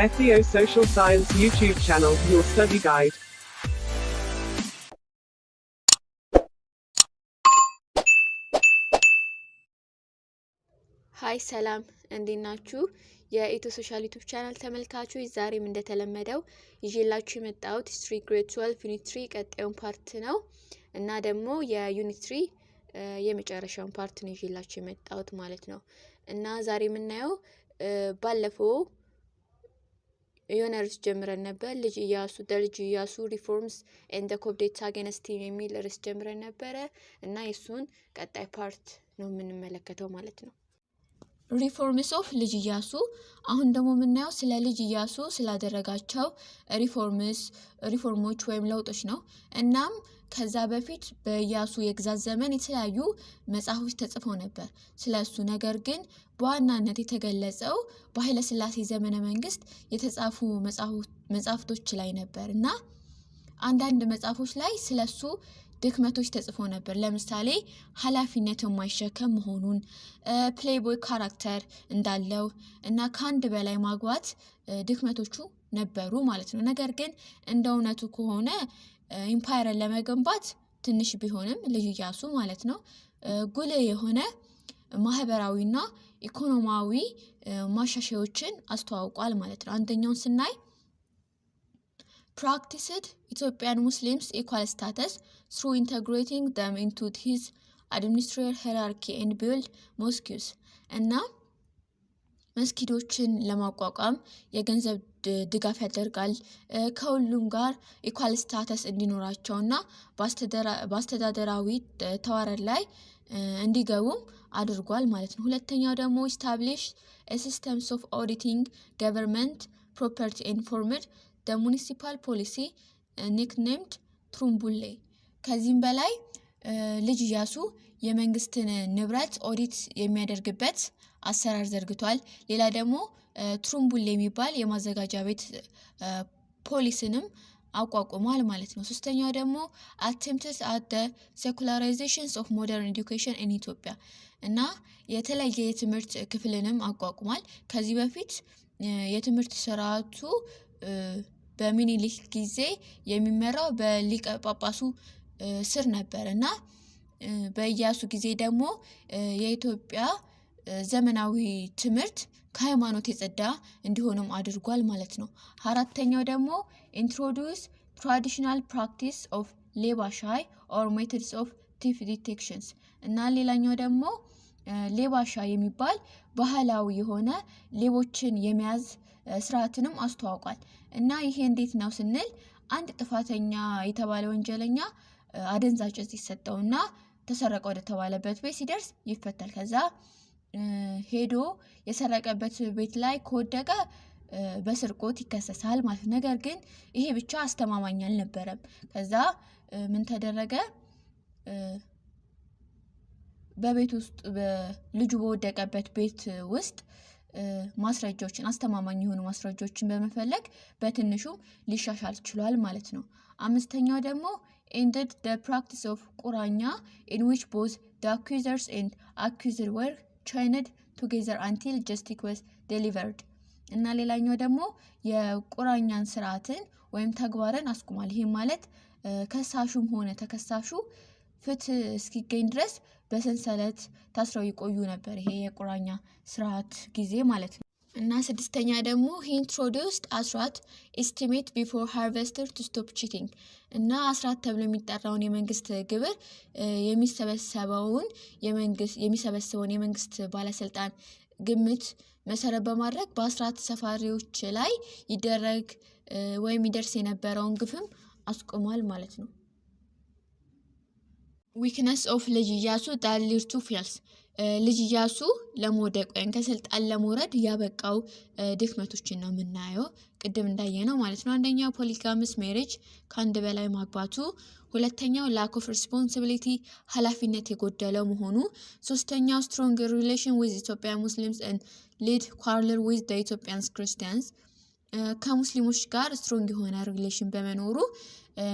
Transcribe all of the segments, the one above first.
SEO Social Science YouTube channel, your study guide. ሃይ ሰላም እንዴት ናችሁ? የኢትዮ ሶሻል ዩቲዩብ ቻናል ተመልካቾች ዛሬም እንደተለመደው ይዤላችሁ የመጣሁት ሂስትሪ ግሬድ 12 ዩኒት 3 ቀጣዩን ፓርት ነው እና ደግሞ የዩኒት 3 የመጨረሻውን ፓርት ነው ይዤላችሁ የመጣሁት ማለት ነው። እና ዛሬ የምናየው ባለፈው የሆነ ርዕስ ጀምረን ነበር። ልጅ ኢያሱ ሪፎርምስ ኤንድ ዘ ኮፕዴትስ አጌንስት ሂም የሚል ርዕስ ጀምረን ነበረ እና የሱን ቀጣይ ፓርት ነው የምንመለከተው ማለት ነው። ሪፎርምስ ኦፍ ልጅ ኢያሱ። አሁን ደግሞ የምናየው ስለ ልጅ ኢያሱ ስላደረጋቸው ሪፎርሞች ወይም ለውጦች ነው። እናም ከዛ በፊት በኢያሱ የግዛት ዘመን የተለያዩ መጽሐፎች ተጽፈው ነበር ስለሱ። ነገር ግን በዋናነት የተገለጸው በኃይለ ሥላሴ ዘመነ መንግስት የተጻፉ መጽሐፍቶች ላይ ነበር እና አንዳንድ መጽሐፎች ላይ ስለሱ ድክመቶች ተጽፎ ነበር። ለምሳሌ ኃላፊነት የማይሸከም መሆኑን፣ ፕሌይቦይ ካራክተር እንዳለው እና ከአንድ በላይ ማግባት ድክመቶቹ ነበሩ ማለት ነው። ነገር ግን እንደ እውነቱ ከሆነ ኢምፓየርን ለመገንባት ትንሽ ቢሆንም ልጅ ኢያሱ ማለት ነው ጉልህ የሆነ ማህበራዊና ኢኮኖሚያዊ ማሻሻያዎችን አስተዋውቋል ማለት ነው። አንደኛውን ስናይ practiced Ethiopian Muslims equal status through integrating them into his administrative hierarchy and build mosques እና መስጊዶችን ለማቋቋም የገንዘብ ድጋፍ ያደርጋል። ከሁሉም ጋር ኢኳል ስታተስ እንዲኖራቸውና በአስተዳደራዊ ተዋረድ ላይ እንዲገቡም አድርጓል ማለት ነው። ሁለተኛው ደግሞ establish a systems of auditing government property and formed the municipal policy nicknamed ትሩምቡሌ። ከዚህም በላይ ልጅ ኢያሱ የመንግስትን ንብረት ኦዲት የሚያደርግበት አሰራር ዘርግቷል። ሌላ ደግሞ ትሩምቡሌ የሚባል የማዘጋጃ ቤት ፖሊስንም አቋቁሟል ማለት ነው። ሶስተኛው ደግሞ attempts at the secularization of modern education in Ethiopia እና የተለየ የትምህርት ክፍልንም አቋቁሟል። ከዚህ በፊት የትምህርት ስርዓቱ በሚኒሊክ ጊዜ የሚመራው በሊቀ ጳጳሱ ስር ነበር እና በኢያሱ ጊዜ ደግሞ የኢትዮጵያ ዘመናዊ ትምህርት ከሃይማኖት የጸዳ እንዲሆንም አድርጓል ማለት ነው። አራተኛው ደግሞ introduce traditional practice of ሌባ ሻይ or methods of thief detections እና ሌላኛው ደግሞ ሌባ ሻይ የሚባል ባህላዊ የሆነ ሌቦችን የመያዝ ስርዓትንም አስተዋውቋል። እና ይሄ እንዴት ነው ስንል አንድ ጥፋተኛ የተባለ ወንጀለኛ አደንዛዥ እጽ ይሰጠውና ተሰረቀ ወደ ተባለበት ቤት ሲደርስ ይፈታል። ከዛ ሄዶ የሰረቀበት ቤት ላይ ከወደቀ በስርቆት ይከሰሳል ማለት ነው። ነገር ግን ይሄ ብቻ አስተማማኝ አልነበረም። ከዛ ምን ተደረገ? በቤት ውስጥ ልጁ በወደቀበት ቤት ውስጥ ማስረጃዎችን አስተማማኝ የሆኑ ማስረጃዎችን በመፈለግ በትንሹም ሊሻሻል ችሏል ማለት ነው። አምስተኛው ደግሞ ended the practice of ቁራኛ in which both the accusers and accused were chained together until justice was delivered እና ሌላኛው ደግሞ የቁራኛን ስርዓትን ወይም ተግባርን አስቁሟል። ይሄ ማለት ከሳሹም ሆነ ተከሳሹ ፍትህ እስኪገኝ ድረስ በሰንሰለት ታስረው ይቆዩ ነበር። ይሄ የቁራኛ ስርዓት ጊዜ ማለት ነው። እና ስድስተኛ ደግሞ he introduced አስራት estimate before harvester to stop cheating እና አስራት ተብሎ የሚጠራውን የመንግስት ግብር የሚሰበስበውን የመንግስት ባለስልጣን ግምት መሰረት በማድረግ በአስራት ሰፋሪዎች ላይ ይደረግ ወይም ይደርስ የነበረውን ግፍም አስቆሟል ማለት ነው። ዊክነስ ኦፍ ልጅ ኢያሱ that led to falls ልጅ ኢያሱ ለመውደቅ ወይም ከስልጣን ለመውረድ ያበቃው ድክመቶችን ነው የምናየው ቅድም እንዳየነው ማለት ነው። አንደኛው ፖሊጋመስ ሜሬጅ ከአንድ በላይ ማግባቱ፣ ሁለተኛው lack of responsibility ኃላፊነት የጎደለው መሆኑ፣ ሶስተኛው strong relation with Ethiopian Muslims and lead quarrel with the Ethiopian Christians ከሙስሊሞች ጋር ስትሮንግ የሆነ ሪሌሽን በመኖሩ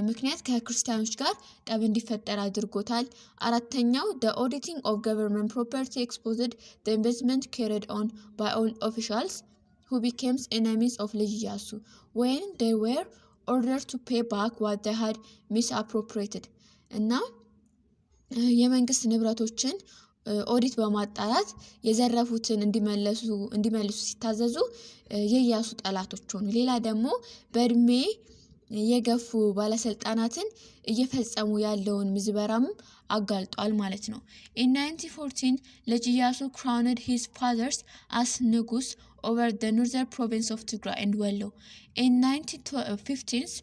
ምክንያት ከክርስቲያኖች ጋር ጠብ እንዲፈጠር አድርጎታል። አራተኛው the auditing of government property exposed the investment carried on by all officials who became enemies of ልጅ ኢያሱ when they were ordered to pay back what they had misappropriated እና የመንግስት ንብረቶችን ኦዲት በማጣራት የዘረፉትን እንዲመልሱ ሲታዘዙ የኢያሱ ጠላቶች ሆኑ። ሌላ ደግሞ በእድሜ የገፉ ባለስልጣናትን እየፈጸሙ ያለውን ምዝበራም አጋልጧል ማለት ነው። In 1914 ልጅ ኢያሱ crowned his fathers as ንጉስ over the northern province of Tigray and Wallo. In 1915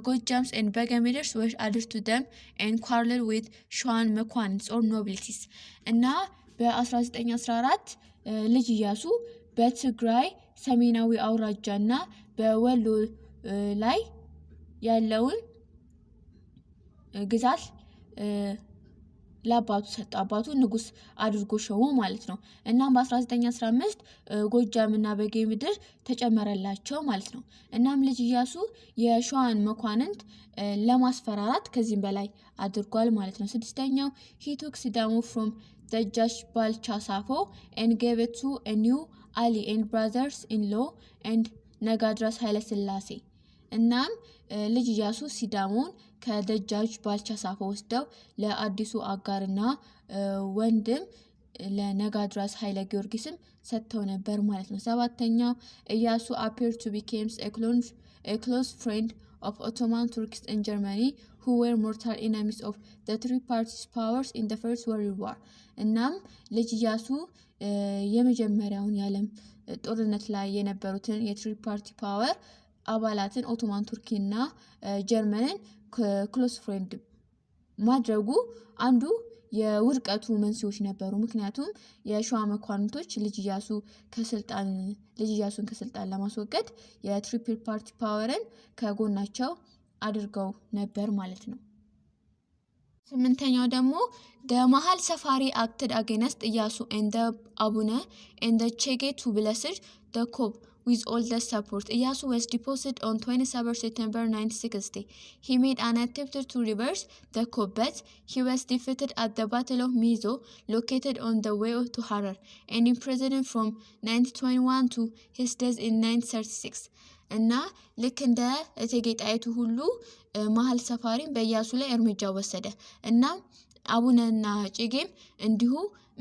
Gojams and Begemiders were added to them and quarreled with Shuan መኳንንት or nobilities እና በ1914 ልጅ ኢያሱ በትግራይ ሰሜናዊ አውራጃና በወሎ ላይ ያለውን ግዛት ለአባቱ ሰጠ። አባቱ ንጉስ አድርጎ ሾሞ ማለት ነው። እናም በ1915 ጎጃምና በጌምድር ተጨመረላቸው ማለት ነው። እናም ልጅ ኢያሱ የሸዋን መኳንንት ለማስፈራራት ከዚህም በላይ አድርጓል ማለት ነው። ስድስተኛው he took ሲዳሞ from the Judge Balcha Safo and gave it to a new ally and brothers-in-law and ነጋድራስ ኃይለ ሥላሴ እናም ልጅ ኢያሱ ሲዳሞን ከደጃጅ ባልቻ ሳፎ ወስደው ለአዲሱ አጋርና ወንድም ለነጋድራስ ኃይለ ጊዮርጊስም ሰጥተው ነበር ማለት ነው። ሰባተኛው ኢያሱ appeared to become a close friend of Ottoman Turks in Germany who were mortal enemies of the three parties powers in the First World War እናም ልጅ ኢያሱ የመጀመሪያውን የዓለም ጦርነት ላይ የነበሩትን የትሪ ፓርቲ ፓወር አባላትን ኦቶማን ቱርኪና ጀርመንን ክሎስ ፍሬንድ ማድረጉ አንዱ የውድቀቱ መንስኤዎች ነበሩ። ምክንያቱም የሸዋ መኳንንቶች ልጅ ኢያሱን ከስልጣን ለማስወገድ የትሪፕል ፓርቲ ፓወርን ከጎናቸው አድርገው ነበር ማለት ነው። ስምንተኛው ደግሞ መሃል ሰፋሪ acted against ኢያሱ and አቡነ and the Chege to bless the coup with all the support. Iyasu was deposed on 27 September 1960. He made an attempt to reverse the coup, but he was defeated at the Battle of Mizo, located on the way to Harar, and imprisoned from 1921 to his death in 1936. እና ልክ እንደ እቴጌ ጣይቱ ሁሉ መሃል ሰፋሪም በኢያሱ ላይ እርምጃ ወሰደ እና አቡነና ጨጌም እንዲሁ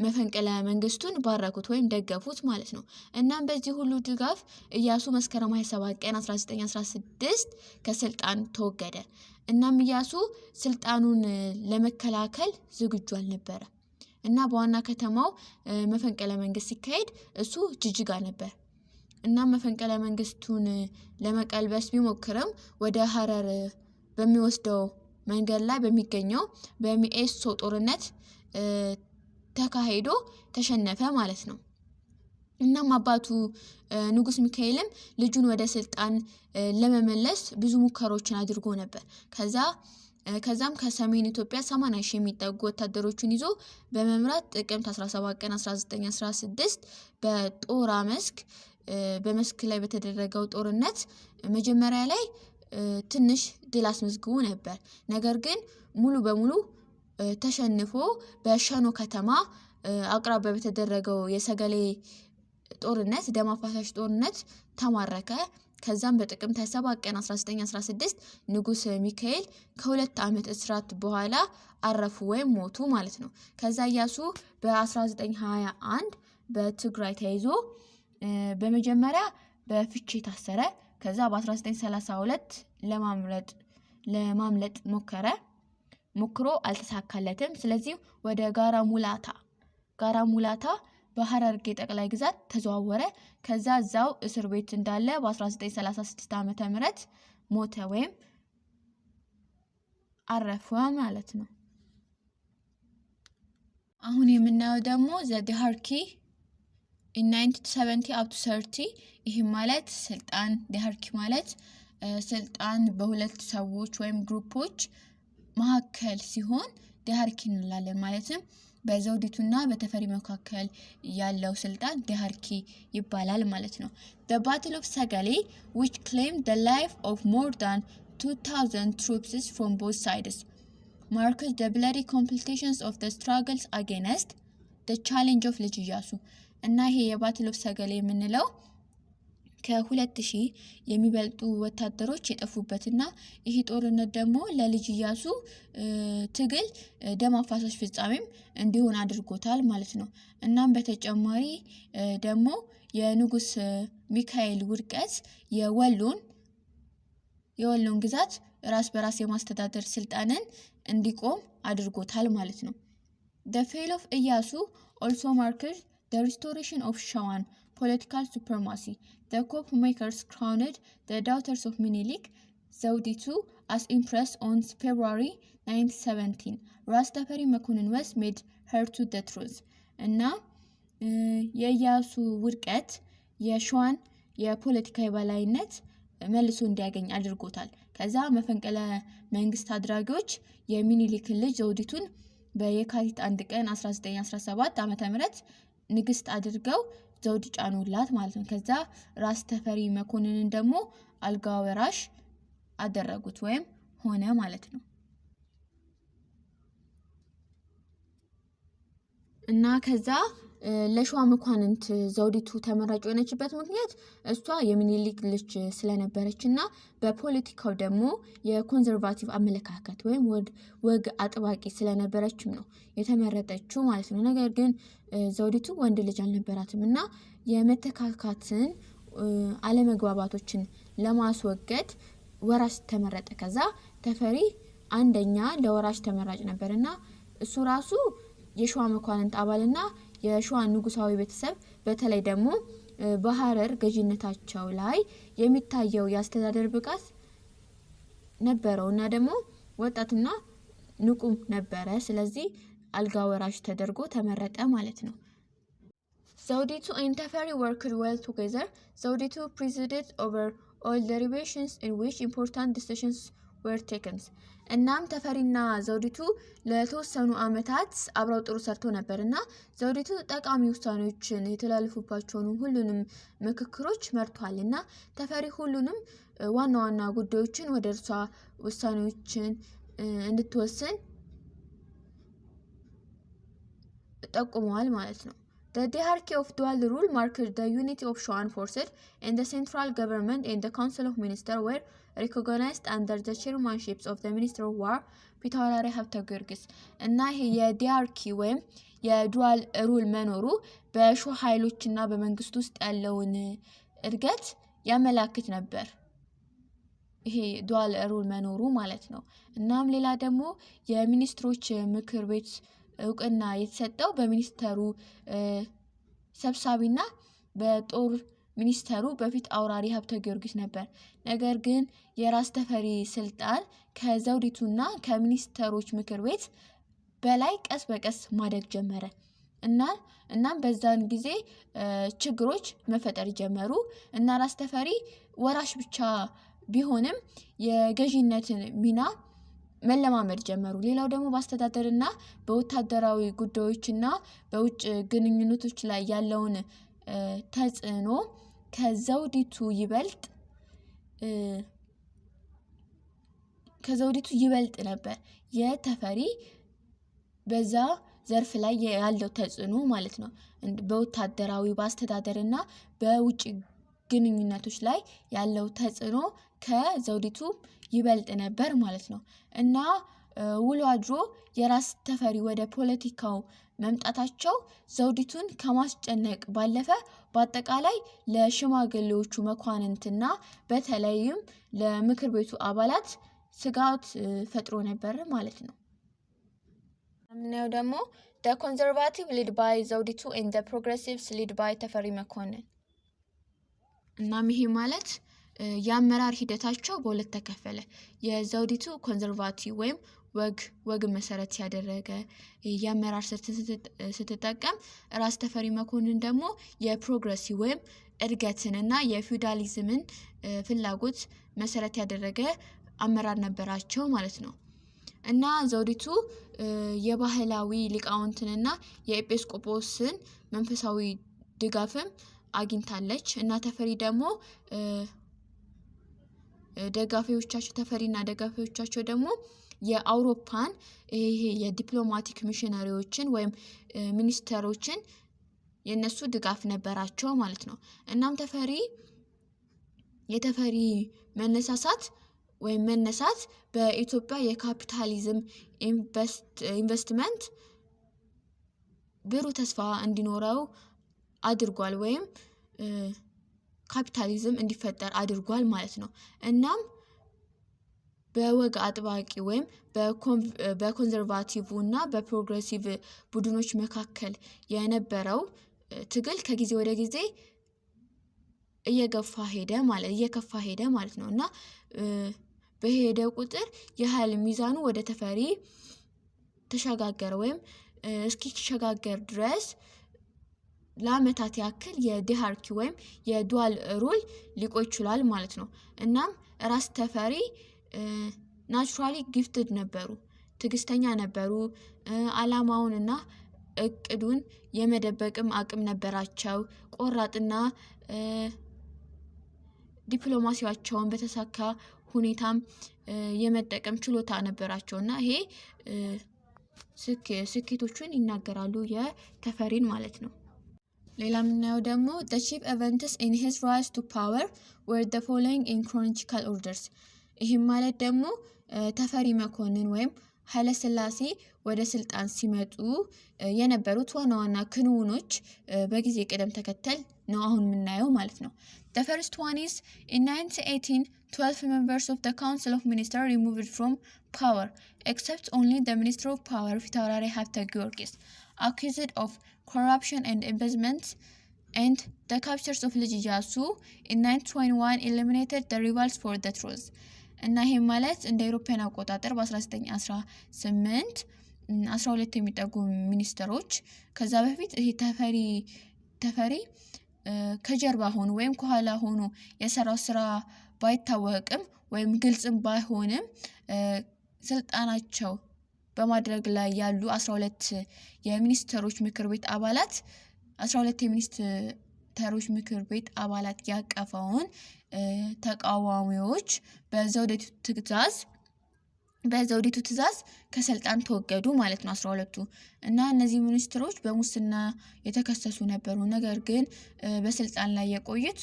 መፈንቅለ መንግስቱን ባረኩት ወይም ደገፉት ማለት ነው። እናም በዚህ ሁሉ ድጋፍ ኢያሱ መስከረም 27 ቀን 1916 ከስልጣን ተወገደ። እናም ኢያሱ ስልጣኑን ለመከላከል ዝግጁ አልነበረ እና በዋና ከተማው መፈንቅለ መንግስት ሲካሄድ እሱ ጅጅጋ ነበር። እና መፈንቅለ መንግስቱን ለመቀልበስ ቢሞክርም ወደ ሐረር በሚወስደው መንገድ ላይ በሚገኘው በሚኤሶ ጦርነት ተካሂዶ ተሸነፈ ማለት ነው። እናም አባቱ ንጉስ ሚካኤልም ልጁን ወደ ስልጣን ለመመለስ ብዙ ሙከራዎችን አድርጎ ነበር። ከዛም ከሰሜን ኢትዮጵያ 80,000 የሚጠጉ ወታደሮችን ይዞ በመምራት ጥቅምት 17 ቀን 1916 በጦራ በመስክ ላይ በተደረገው ጦርነት መጀመሪያ ላይ ትንሽ ድል አስመዝግቦ ነበር። ነገር ግን ሙሉ በሙሉ ተሸንፎ በሸኖ ከተማ አቅራቢያ በተደረገው የሰገሌ ጦርነት ደም አፋሳሽ ጦርነት ተማረከ። ከዛም በጥቅምት 27 ቀን 1916 ንጉስ ሚካኤል ከ2 ዓመት እስራት በኋላ አረፉ ወይም ሞቱ ማለት ነው። ከዛ ኢያሱ በ1921 በትግራይ ተይዞ በመጀመሪያ በፍቼ ታሰረ። ከዛ በ1932 ለማምለጥ ሞክሮ አልተሳካለትም። ስለዚህ ወደ ጋራ ሙላታ በሐረርጌ ጠቅላይ ግዛት ተዘዋወረ። ከዛ እዛው እስር ቤት እንዳለ በ1936 ዓመተ ምህረት ሞተ ወይም አረፈ ማለት ነው። አሁን የምናየው ደግሞ ዘዲሃርኪ in 1970 up to 30 ይሄ ማለት ስልጣን ዲሃርኪ ማለት ስልጣን በሁለት ሰዎች ወይም ግሩፖች መካከል ሲሆን ዲሃርኪ እንላለን። ማለትም በዘውዲቱና በተፈሪ መካከል ያለው ስልጣን ዲሃርኪ ይባላል ማለት ነው። The Battle of Sagale which claimed the life of more than 2,000 troops from both sides marks the bloody complications of the struggles against the challenge of ልጅ ኢያሱ እና ይሄ የባትል ኦፍ ሰገሌ የምንለው ከ2000 የሚበልጡ ወታደሮች የጠፉበትና ይህ ጦርነት ደግሞ ለልጅ ኢያሱ ትግል ደም አፋሳሽ ፍጻሜም እንዲሆን አድርጎታል ማለት ነው። እናም በተጨማሪ ደግሞ የንጉስ ሚካኤል ውድቀት የወሎን ግዛት ራስ በራስ የማስተዳደር ስልጣንን እንዲቆም አድርጎታል ማለት ነው። The fall of Iyasu also marked the restoration of Shawan political supremacy. The coup makers crowned the daughters of Minilik, Zawditu, as empress on February 1917. ራስ ተፈሪ መኮንን was made her to the throne. እና የኢያሱ ውድቀት የሸዋን የፖለቲካ የበላይነት መልሶ እንዲያገኝ አድርጎታል። ከዛ መፈንቅለ መንግስት አድራጊዎች የሚኒሊክን ልጅ ዘውዲቱን በየካቲት 1 ቀን 1917 ዓ.ም ንግስት አድርገው ዘውድ ጫኑላት ማለት ነው። ከዛ ራስ ተፈሪ መኮንንን ደግሞ አልጋ ወራሽ አደረጉት ወይም ሆነ ማለት ነው። እና ከዛ ለሸዋ መኳንንት ዘውዲቱ ተመራጭ የሆነችበት ምክንያት እሷ የሚኒሊክ ልጅ ስለነበረችና በፖለቲካው ደግሞ የኮንዘርቫቲቭ አመለካከት ወይም ወግ አጥባቂ ስለነበረችም ነው የተመረጠችው ማለት ነው። ነገር ግን ዘውዲቱ ወንድ ልጅ አልነበራትም እና የመተካካትን አለመግባባቶችን ለማስወገድ ወራሽ ተመረጠ። ከዛ ተፈሪ አንደኛ ለወራሽ ተመራጭ ነበርና እሱ ራሱ የሸዋ መኳንንት አባልና የሸዋ ንጉሳዊ ቤተሰብ በተለይ ደግሞ በሐረር ገዢነታቸው ላይ የሚታየው የአስተዳደር ብቃት ነበረውና ደግሞ ወጣትና ንቁም ነበረ። ስለዚህ አልጋ ወራሽ ተደርጎ ተመረጠ ማለት ነው። Zawditu and Teferi worked well together. Zawditu presided over all deliberations in which important decisions were taken. እናም ተፈሪና ዘውዲቱ ለተወሰኑ አመታት አብረው ጥሩ ሰርቶ ነበርና ዘውዲቱ ጠቃሚ ውሳኔዎችን የተላለፉባቸውን ሁሉንም ምክክሮች መርቷልና ተፈሪ ሁሉንም ዋና ዋና ጉዳዮችን ወደ እርሷ ውሳኔዎችን እንድትወስን ጠቁመዋል ማለት ነው። The hierarchy of dual rule marked the unity of Shoan forces, and the central government and the council of ministers were recognized under the chairmanship of the Minister of War, ፊታውራሪ ሀብተ ጊዮርጊስ። እና ይሄ የዲያርኪ ወይም የዱዋል ሩል መኖሩ በሸዋ ኃይሎችና በመንግስት ውስጥ ያለውን እድገት ያመላክት ነበር። ይሄ ዱዋል ሩል መኖሩ ማለት ነው። እናም ሌላ ደግሞ የሚኒስትሮች ምክር ቤት እውቅና የተሰጠው በሚኒስተሩ ሰብሳቢና በጦር ሚኒስተሩ በፊት አውራሪ ሀብተ ጊዮርጊስ ነበር። ነገር ግን የራስ ተፈሪ ስልጣን ከዘውዲቱና ከሚኒስተሮች ምክር ቤት በላይ ቀስ በቀስ ማደግ ጀመረ እናም በዛን ጊዜ ችግሮች መፈጠር ጀመሩ እና ራስ ተፈሪ ወራሽ ብቻ ቢሆንም የገዢነትን ሚና መለማመድ ጀመሩ። ሌላው ደግሞ በአስተዳደርና በወታደራዊ ጉዳዮችና በውጭ ግንኙነቶች ላይ ያለውን ተጽዕኖ ከዘውዲቱ ይበልጥ ነበር የተፈሪ በዛ ዘርፍ ላይ ያለው ተጽዕኖ ማለት ነው። በወታደራዊ በአስተዳደርና በውጭ ግንኙነቶች ላይ ያለው ተጽዕኖ ከዘውዲቱ ይበልጥ ነበር ማለት ነው። እና ውሎ አድሮ የራስ ተፈሪ ወደ ፖለቲካው መምጣታቸው ዘውዲቱን ከማስጨነቅ ባለፈ በአጠቃላይ ለሽማግሌዎቹ መኳንንትና በተለይም ለምክር ቤቱ አባላት ስጋት ፈጥሮ ነበር ማለት ነው። ምናየው ደግሞ the conservative lead by ዘውዲቱ and the progressives lead by ተፈሪ መኮንን። እናም ይሄ ማለት የአመራር ሂደታቸው በሁለት ተከፈለ። የዘውዲቱ ኮንዘርቫቲቭ ወይም ወግ መሰረት ያደረገ የአመራር ስትጠቀም ራስ ተፈሪ መኮንን ደግሞ የፕሮግሬሲቭ ወይም እድገትንና የፊውዳሊዝምን ፍላጎት መሰረት ያደረገ አመራር ነበራቸው ማለት ነው። እና ዘውዲቱ የባህላዊ ሊቃውንትንና የኤጲስቆጶስን መንፈሳዊ ድጋፍም አግኝታለች እና ተፈሪ ደግሞ ተፈሪና ደጋፊዎቻቸው ደግሞ የአውሮፓን ይሄ የዲፕሎማቲክ ሚሽነሪዎችን ወይም ሚኒስተሮችን የነሱ ድጋፍ ነበራቸው ማለት ነው። እናም ተፈሪ የተፈሪ መነሳሳት ወይም መነሳት በኢትዮጵያ የካፒታሊዝም ኢንቨስትመንት ብሩህ ተስፋ እንዲኖረው አድርጓል ወይም ካፒታሊዝም እንዲፈጠር አድርጓል ማለት ነው። እናም በወግ አጥባቂ ወይም በኮንዘርቫቲቭ እና በፕሮግሬሲቭ ቡድኖች መካከል የነበረው ትግል ከጊዜ ወደ ጊዜ እየከፋ ሄደ ማለት ነው። እና በሄደ ቁጥር የኃይል ሚዛኑ ወደ ተፈሪ ተሸጋገረ ወይም እስኪሸጋገር ድረስ ለአመታት ያክል የዲሃርኪ ወይም የዱዋል ሩል ሊቆይ ይችላል ማለት ነው። እናም ራስ ተፈሪ ናቹራሊ ጊፍትድ ነበሩ፣ ትዕግስተኛ ነበሩ፣ አላማውንና እቅዱን የመደበቅም አቅም ነበራቸው። ቆራጥና ዲፕሎማሲያቸውን በተሳካ ሁኔታም የመጠቀም ችሎታ ነበራቸውና ይሄ ስኬቶቹን ይናገራሉ የተፈሪን ማለት ነው። ሌላ የምናየው ደግሞ the chief events in his rise to power were the following in chronological orders። ይህም ማለት ደግሞ ተፈሪ መኮንን ወይም ኃይለ ሥላሴ ወደ ስልጣን ሲመጡ የነበሩት ዋና ዋና ክንውኖች በጊዜ ቅደም ተከተል ነው አሁን የምናየው ማለት ነው። The first one is in 1918 12 members of the Council of Ministers removed from power except only the Minister of Power ፊታውራሪ ሀብተ ጊዮርጊስ accused of corruption and embezzlement, and the captures of ልጅ ኢያሱ in 1921 eliminated the rivals for the truth። እና ይሄ ማለት እንደ አውሮፓውያን አቆጣጠር በ1918 12 የሚጠጉ ሚኒስተሮች ከዛ በፊት ይሄ ተፈሪ ከጀርባ ሆኖ ወይም ከኋላ ሆኖ የሰራው ስራ ባይታወቅም ወይም ግልጽም ባይሆንም ስልጣናቸው በማድረግ ላይ ያሉ 12 የሚኒስተሮች ምክር ቤት አባላት 12 የሚኒስተሮች ምክር ቤት አባላት ያቀፈውን ተቃዋሚዎች በዘውዲቱ ትዕዛዝ ከስልጣን ተወገዱ ማለት ነው 12ቱ። እና እነዚህ ሚኒስትሮች በሙስና የተከሰሱ ነበሩ። ነገር ግን በስልጣን ላይ የቆዩት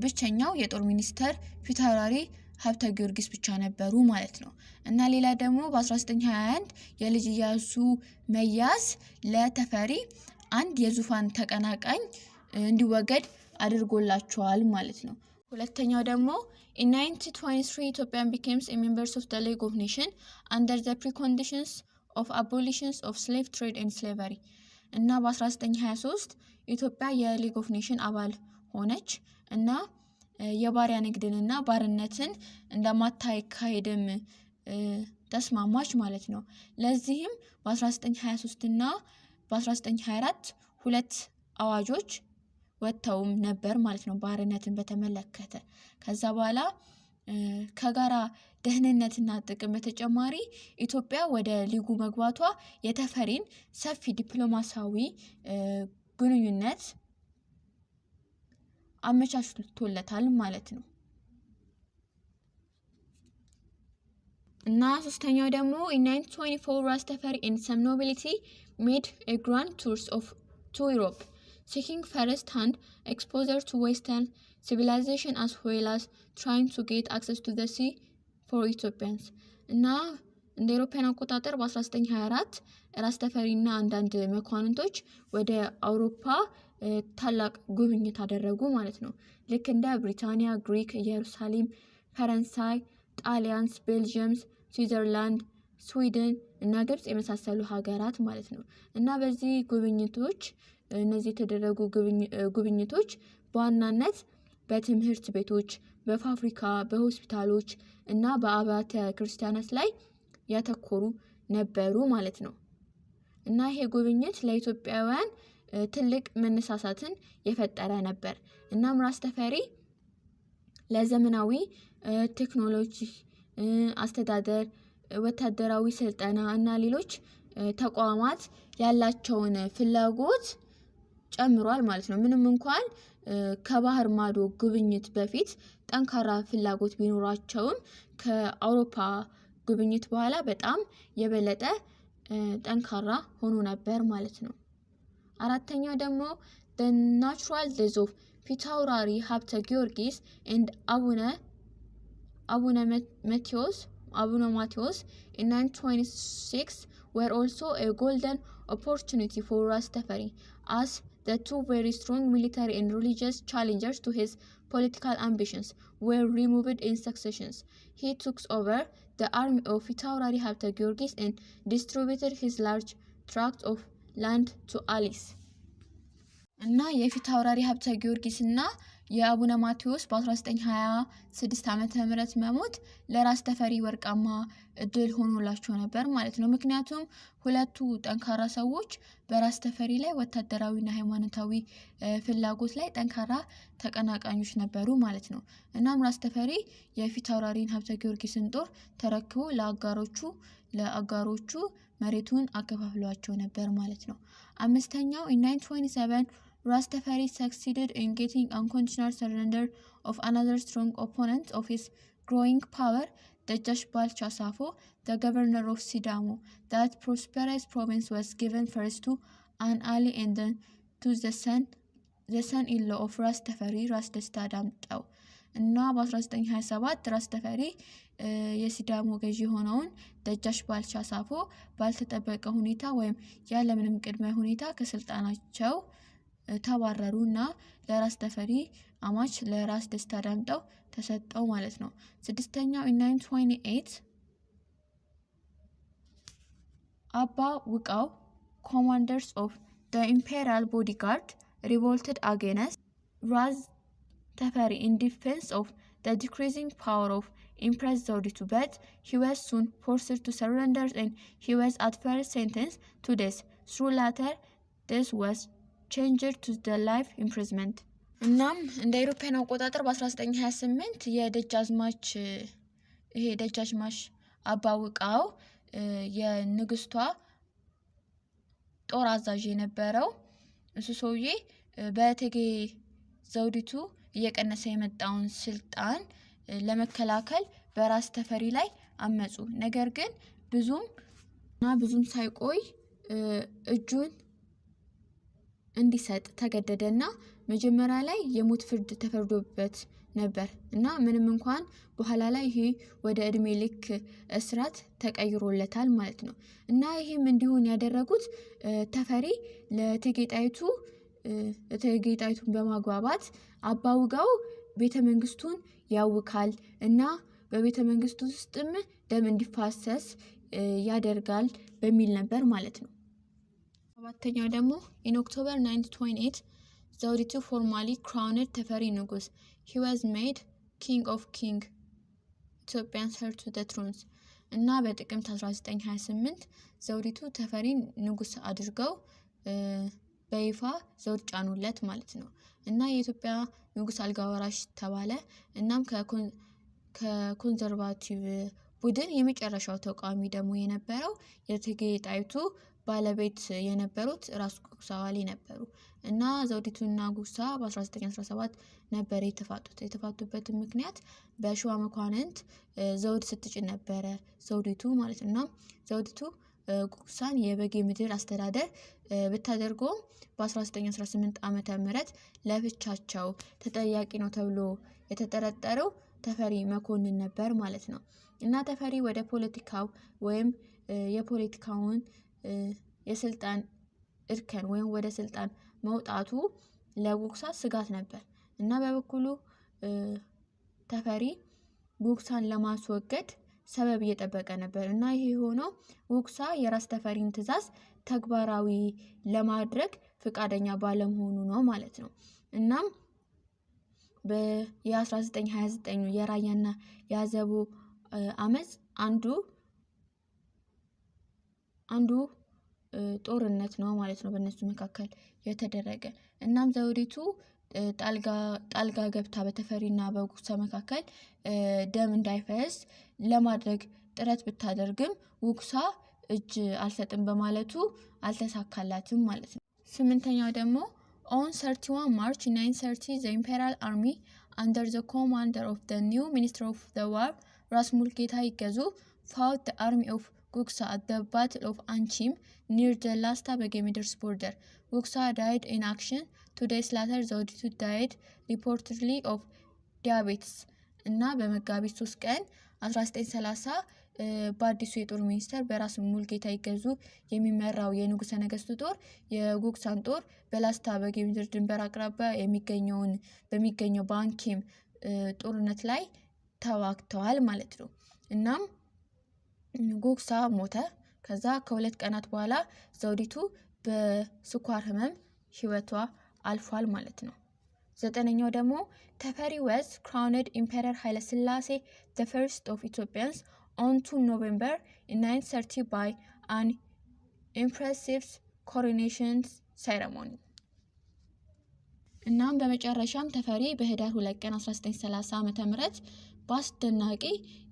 ብቸኛው የጦር ሚኒስተር ፊታውራሪ ሀብተ ጊዮርጊስ ብቻ ነበሩ ማለት ነው። እና ሌላ ደግሞ በ1921 የልጅ ኢያሱ መያዝ ለተፈሪ አንድ የዙፋን ተቀናቃኝ እንዲወገድ አድርጎላቸዋል ማለት ነው። ሁለተኛው ደግሞ in 1923 Ethiopian became a members of the League of Nations under the preconditions of abolition of slave trade and slavery። እና በ1923 ኢትዮጵያ የሊግ ኦፍ ኔሽን አባል ሆነች እና የባሪያ ንግድንና ባርነትን እንደማታካሄድም ተስማማች ማለት ነው። ለዚህም በ1923 እና በ1924 ሁለት አዋጆች ወጥተውም ነበር ማለት ነው ባርነትን በተመለከተ። ከዛ በኋላ ከጋራ ደህንነትና ጥቅም በተጨማሪ ኢትዮጵያ ወደ ሊጉ መግባቷ የተፈሪን ሰፊ ዲፕሎማሲያዊ ግንኙነት አመቻችቶለታል ማለት ነው። እና ሶስተኛው ደግሞ in 1924 ራስ ተፈሪ and some nobility made a grand tours to Europe, seeking first-hand exposure to Western civilization as well as trying to get access to the sea for Ethiopians። እና እንደ አውሮፓውያን አቆጣጠር በ1924 ራስ ተፈሪና አንዳንድ መኳንንቶች ወደ አውሮፓ ታላቅ ጉብኝት አደረጉ ማለት ነው። ልክ እንደ ብሪታንያ፣ ግሪክ፣ ኢየሩሳሌም፣ ፈረንሳይ፣ ጣሊያን፣ ቤልጂየም፣ ስዊዘርላንድ፣ ስዊድን እና ግብጽ የመሳሰሉ ሀገራት ማለት ነው። እና በዚህ እነዚህ የተደረጉ ጉብኝቶች በዋናነት በትምህርት ቤቶች፣ በፋብሪካ፣ በሆስፒታሎች እና በአብያተ ክርስቲያናት ላይ ያተኮሩ ነበሩ ማለት ነው። እና ይሄ ጉብኝት ለኢትዮጵያውያን ትልቅ መነሳሳትን የፈጠረ ነበር። እናም ራስ ተፈሪ ለዘመናዊ ቴክኖሎጂ፣ አስተዳደር፣ ወታደራዊ ስልጠና እና ሌሎች ተቋማት ያላቸውን ፍላጎት ጨምሯል ማለት ነው። ምንም እንኳን ከባህር ማዶ ጉብኝት በፊት ጠንካራ ፍላጎት ቢኖራቸውም ከአውሮፓ ጉብኝት በኋላ በጣም የበለጠ ጠንካራ ሆኖ ነበር ማለት ነው። አራተኛው ደግሞ the natural death of ፊታውራሪ ሀብተ ጊዮርጊስ and Abuna Matheos in 1926 were also a golden opportunity for Ras Teferi, as the two very strong military and religious challengers to his political ambitions were removed in succession. He took over the army of Fitaurari Habte Giorgis and distributed his large tract of land to allies. እና የፊታውራሪ ሀብተ ጊዮርጊስ እና የአቡነ ማቴዎስ በ1926 ዓመተ ምህረት መሞት ለራስ ተፈሪ ወርቃማ እድል ሆኖላቸው ነበር ማለት ነው። ምክንያቱም ሁለቱ ጠንካራ ሰዎች በራስ ተፈሪ ላይ ወታደራዊና ሃይማኖታዊ ፍላጎት ላይ ጠንካራ ተቀናቃኞች ነበሩ ማለት ነው። እናም ራስ ተፈሪ የፊታውራሪን ሀብተ ጊዮርጊስን ጦር ተረክቦ ለአጋሮቹ መሬቱን አከፋፍሏቸው ነበር ማለት ነው። አምስተኛው in 1927 Ras Teferi succeeded in getting unconditional surrender of another strong opponent of his growing power, Dejash Balcha Safo, the governor of Sidamo. That prosperous province was given first to an ally and then to the son-in-law of Ras Teferi, Ras Desta Damtao. እና በ1927 ራስ ተፈሪ የሲዳሞ ገዢ ሆነውን ደጃች ባልቻ ሳፎ ባልተጠበቀ ሁኔታ ወይም ያለምንም ቅድመ ሁኔታ ከስልጣናቸው ተባረሩና ለራስ ተፈሪ አማች ለራስ ደስታ ዳምጠው ተሰጠው ማለት ነው። ስድስተኛው in 1928 አባ ውቃው commanders of the imperial bodyguard revolted against Ras Teferi in defense of the decreasing power of Empress Zawditu, but he was soon forced to surrender and he was at first sentenced to death. Through later, this was changed to the life imprisonment. እናም እንደ አውሮፓውያን አቆጣጠር በ1928 የደጃዝማች አባ ውቃው የንግስቷ ጦር አዛዥ የነበረው እሱ ሰውዬ በእቴጌ ዘውዲቱ እየቀነሰ የመጣውን ስልጣን ለመከላከል በራስ ተፈሪ ላይ አመጹ። ነገር ግን ብዙም ሳይቆይ እጁን እንዲሰጥ ተገደደና መጀመሪያ ላይ የሞት ፍርድ ተፈርዶበት ነበር እና ምንም እንኳን በኋላ ላይ ይሄ ወደ እድሜ ልክ እስራት ተቀይሮለታል ማለት ነው። እና ይሄም እንዲሆን ያደረጉት ተፈሪ ለእቴጌጣይቱን በማግባባት አባ ውጋው ቤተመንግስቱን ያውካል እና በቤተመንግስቱ ውስጥም ደም እንዲፋሰስ ያደርጋል በሚል ነበር ማለት ነው። ሰባተኛው ደግሞ in October 1928 Zawditu formally crowned ተፈሪ ንጉስ. He was made king of Ethiopians heir to the throne. እና በጥቅምት 1928 ዘውዲቱ ተፈሪን ንጉስ አድርገው በይፋ ዘውድ ጫኑለት ማለት ነው። እና የኢትዮጵያ ንጉስ አልጋ ወራሽ ተባለ። እናም ከኮንዘርቫቲቭ ቡድን የመጨረሻው ተቃዋሚ ደግሞ የነበረው የእቴጌ ጣይቱ ባለቤት የነበሩት ራስ ጉግሳ ዋሊ ነበሩ። እና ዘውዲቱና ጉግሳ በ1917 ነበር የተፋቱበት ምክንያት በሸዋ መኳንንት ዘውድ ስትጭን ነበረ ዘውዲቱ ማለት እና ዘውዲቱ ጉግሳን የበጌ ምድር አስተዳደር ብታደርገው በ1918 ዓመተ ምህረት ለብቻቸው ተጠያቂ ነው ተብሎ የተጠረጠረው ተፈሪ መኮንን ነበር ማለት ነው። እና ተፈሪ ወደ ፖለቲካው ወይም የፖለቲካውን የስልጣን እርከን ወይም ወደ ስልጣን መውጣቱ ለጉግሳ ስጋት ነበር እና በበኩሉ ተፈሪ ጉግሳን ለማስወገድ ሰበብ እየጠበቀ ነበር እና ይሄ ሆኖ ጉግሳ የራስ ተፈሪን ትዕዛዝ ተግባራዊ ለማድረግ ፍቃደኛ ባለመሆኑ ነው ማለት ነው። እናም በ1929 የራያና ያዘቡ አመጽ አንዱ ጦርነት ነው ማለት ነው በእነሱ መካከል የተደረገ። እናም ዘውዲቱ ጣልጋ ገብታ በተፈሪና በጉግሳ መካከል ደም እንዳይፈስ ለማድረግ ጥረት ብታደርግም ጉግሳ እጅ አልሰጥም በማለቱ አልተሳካላትም ማለት ነው። ስምንተኛው ደግሞ on 31 March 1930 the Imperial Army under the commander of the new Minister of the War Ras Mulketa Ikezu fought the army of Gugsa at the Battle of Anchim near the Lasta Begemiders border. Gugsa died in action 2 days later ዘውዲቱ died reportedly of diabetes እና በመጋቢት 3 ቀን 1930 በአዲሱ የጦር ሚኒስተር በራስ ሙሉጌታ ይገዙ የሚመራው የንጉሠ ነገሥቱ ጦር የጉግሳን ጦር በላስታ በጌምድር ድንበር አቅራቢያ በሚገኘው ባንኪም ጦርነት ላይ ተዋግተዋል ማለት ነው። እናም ጉግሳ ሞተ። ከዛ ከሁለት ቀናት በኋላ ዘውዲቱ በስኳር ህመም ህይወቷ አልፏል ማለት ነው። ዘጠነኛው ደግሞ ተፈሪ was crowned Emperor ኃይለ ሥላሴ the first of Ethiopians on 2 November in 930 by an impressive coronation ceremony። እናም በመጨረሻም ተፈሪ በህዳር 2 ቀን 1930 ዓ.ም በአስደናቂ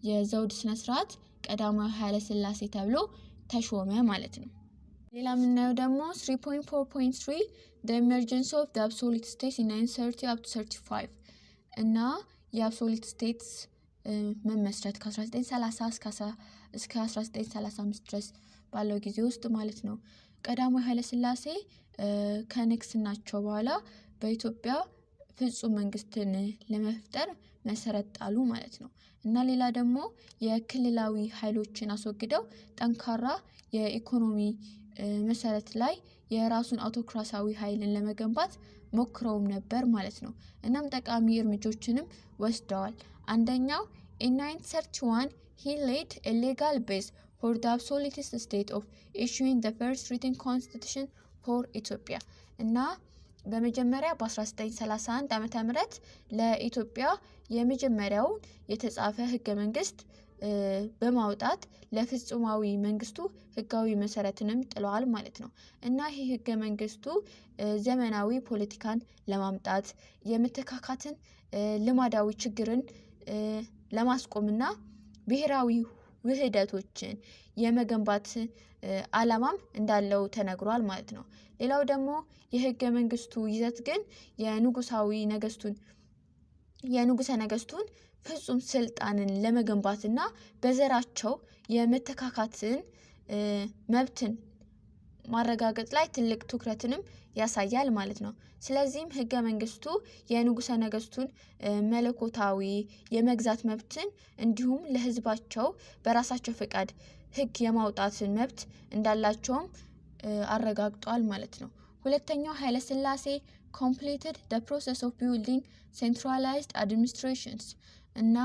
የዘውድ ስነ ስርዓት ቀዳማዊ ኃይለ ሥላሴ ተብሎ ተሾመ ማለት ነው። ሌላ የምናየው ደግሞ 3.4.3 the emergence of the absolute states in 930 up to 35 እና የአብሶሉት ስቴትስ መመስረት ከ1930 እስከ 1935 ድረስ ባለው ጊዜ ውስጥ ማለት ነው። ቀዳማዊ ኃይለ ሥላሴ ከንግስናቸው በኋላ በኢትዮጵያ ፍጹም መንግስትን ለመፍጠር መሰረት ጣሉ ማለት ነው። እና ሌላ ደግሞ የክልላዊ ኃይሎችን አስወግደው ጠንካራ የኢኮኖሚ መሰረት ላይ የራሱን አውቶክራሲያዊ ኃይልን ለመገንባት ሞክረውም ነበር ማለት ነው። እናም ጠቃሚ እርምጃዎችንም ወስደዋል። አንደኛው in 931 he laid a legal base for the absolutist state of issuing the first written constitution for Ethiopia እና በመጀመሪያ በ1931 ዓመተ ምህረት ለኢትዮጵያ የመጀመሪያውን የተጻፈ ህገ መንግስት በማውጣት ለፍጹማዊ መንግስቱ ህጋዊ መሰረትንም ጥለዋል ማለት ነው። እና ይህ ህገ መንግስቱ ዘመናዊ ፖለቲካን ለማምጣት የመተካካትን ልማዳዊ ችግርን ለማስቆምና ብሔራዊ ውህደቶችን የመገንባት ዓላማም እንዳለው ተነግሯል ማለት ነው። ሌላው ደግሞ የህገ መንግስቱ ይዘት ግን የንጉሠ ነገሥቱን ፍጹም ስልጣንን ለመገንባትና በዘራቸው የመተካካትን መብትን ማረጋገጥ ላይ ትልቅ ትኩረትንም ያሳያል ማለት ነው። ስለዚህም ህገ መንግስቱ የንጉሠ ነገሥቱን መለኮታዊ የመግዛት መብትን እንዲሁም ለህዝባቸው በራሳቸው ፈቃድ ህግ የማውጣትን መብት እንዳላቸውም አረጋግጧል ማለት ነው። ሁለተኛው ኃይለ ሥላሴ completed the process of building centralized administrations እና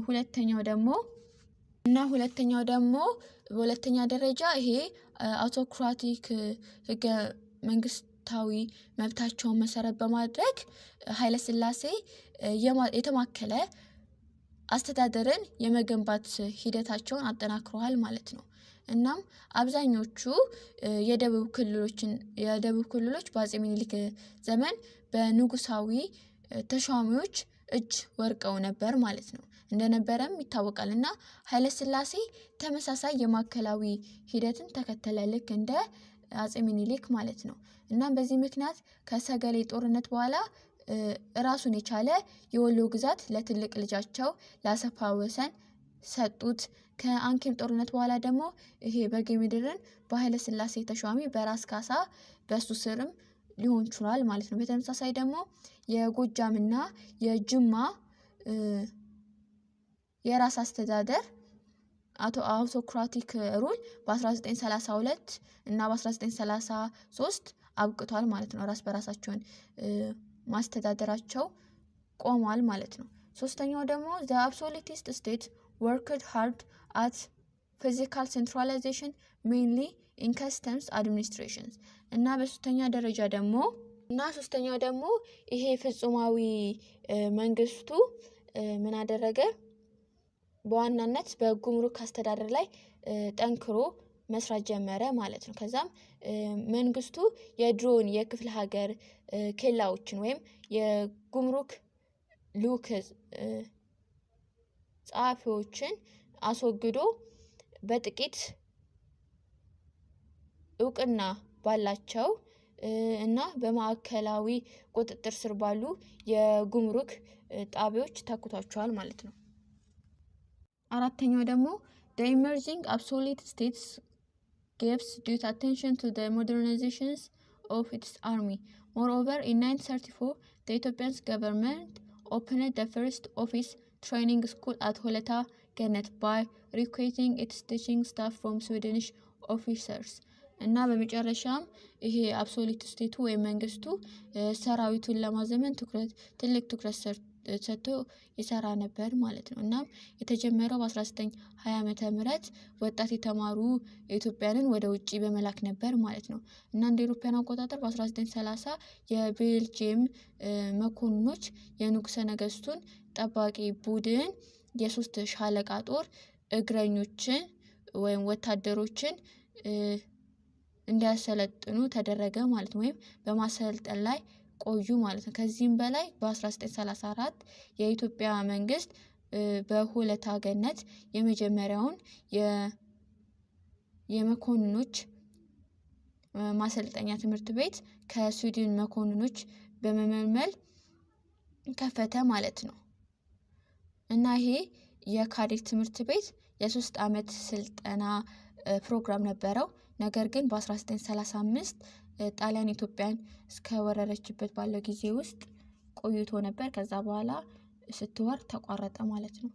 ሁለተኛው ደግሞ በሁለተኛ ደረጃ ይሄ አውቶክራቲክ ህገ መንግስታዊ መብታቸውን መሰረት በማድረግ ኃይለ ሥላሴ የተማከለ አስተዳደርን የመገንባት ሂደታቸውን አጠናክረዋል ማለት ነው። እናም አብዛኞቹ የደቡብ ክልሎች በአፄ ምኒልክ ዘመን በንጉሳዊ ተሿሚዎች እጅ ወርቀው ነበር ማለት ነው እንደነበረም ይታወቃል። እና ኃይለ ሥላሴ ተመሳሳይ የማዕከላዊ ሂደትን ተከተለ ልክ እንደ አፄ ምኒልክ ማለት ነው። እና በዚህ ምክንያት ከሰገሌ ጦርነት በኋላ ራሱን የቻለ የወሎ ግዛት ለትልቅ ልጃቸው ለአሰፋ ወሰን ሰጡት። ከአንኪም ጦርነት በኋላ ደግሞ ይሄ በጌምድርን በኃይለ ሥላሴ ተሿሚ በራስ ካሳ በሱ ስርም ሊሆን ችሏል ማለት ነው። በተመሳሳይ ደግሞ የጎጃምና የጅማ የራስ አስተዳደር አውቶክራቲክ ሩል በ1932 እና በ1933 አብቅቷል ማለት ነው። ራስ በራሳቸውን ማስተዳደራቸው ቆሟል ማለት ነው። ሶስተኛው ደግሞ the absolutist state worked hard at physical centralization mainly in customs administrations እና ሶስተኛው ደግሞ ይሄ ፍጹማዊ መንግስቱ ምን አደረገ? በዋናነት በጉምሩክ አስተዳደር ላይ ጠንክሮ መስራት ጀመረ ማለት ነው። ከዛም መንግስቱ የድሮን የክፍለ ሀገር ኬላዎችን ወይም የጉምሩክ ልኡክ ጸሐፊዎችን አስወግዶ በጥቂት እውቅና ባላቸው እና በማዕከላዊ ቁጥጥር ስር ባሉ የጉምሩክ ጣቢያዎች ተኩቷቸዋል ማለት ነው። አራተኛው ደግሞ the emerging absolute states gives due attention to the modernizations of its army Moreover, in 1934, the Ethiopian government opened the first office training school at Holeta Genet by recruiting its teaching staff from Swedish officers. እና በመጨረሻም ይሄ አብሶሉት ስቴቱ ወይም መንግስቱ ሰራዊቱን ለማዘመን ትልቅ ትኩረት ሰጥቶ ይሰራ ነበር ማለት ነው። እናም የተጀመረው በ1920 ዓመተ ምህረት ወጣት የተማሩ ኢትዮጵያንን ወደ ውጪ በመላክ ነበር ማለት ነው። እና እንደ አውሮፓውያን አቆጣጠር በ1930 የቤልጂየም መኮንኖች የንጉሠ ነገስቱን ጠባቂ ቡድን የሶስት ሻለቃ ጦር እግረኞችን ወይም ወታደሮችን እንዲያሰለጥኑ ተደረገ ማለት ነው። ወይም በማሰልጠን ላይ ቆዩ ማለት ነው። ከዚህም በላይ በ1934 የኢትዮጵያ መንግስት በሆለታ ገነት የመጀመሪያውን የመኮንኖች ማሰልጠኛ ትምህርት ቤት ከስዊድን መኮንኖች በመመልመል ከፈተ ማለት ነው። እና ይሄ የካዴት ትምህርት ቤት የ3 ዓመት ስልጠና ፕሮግራም ነበረው። ነገር ግን በ1935 ጣሊያን ኢትዮጵያን እስከወረረችበት ባለው ጊዜ ውስጥ ቆይቶ ነበር። ከዛ በኋላ ስትወር ተቋረጠ ማለት ነው።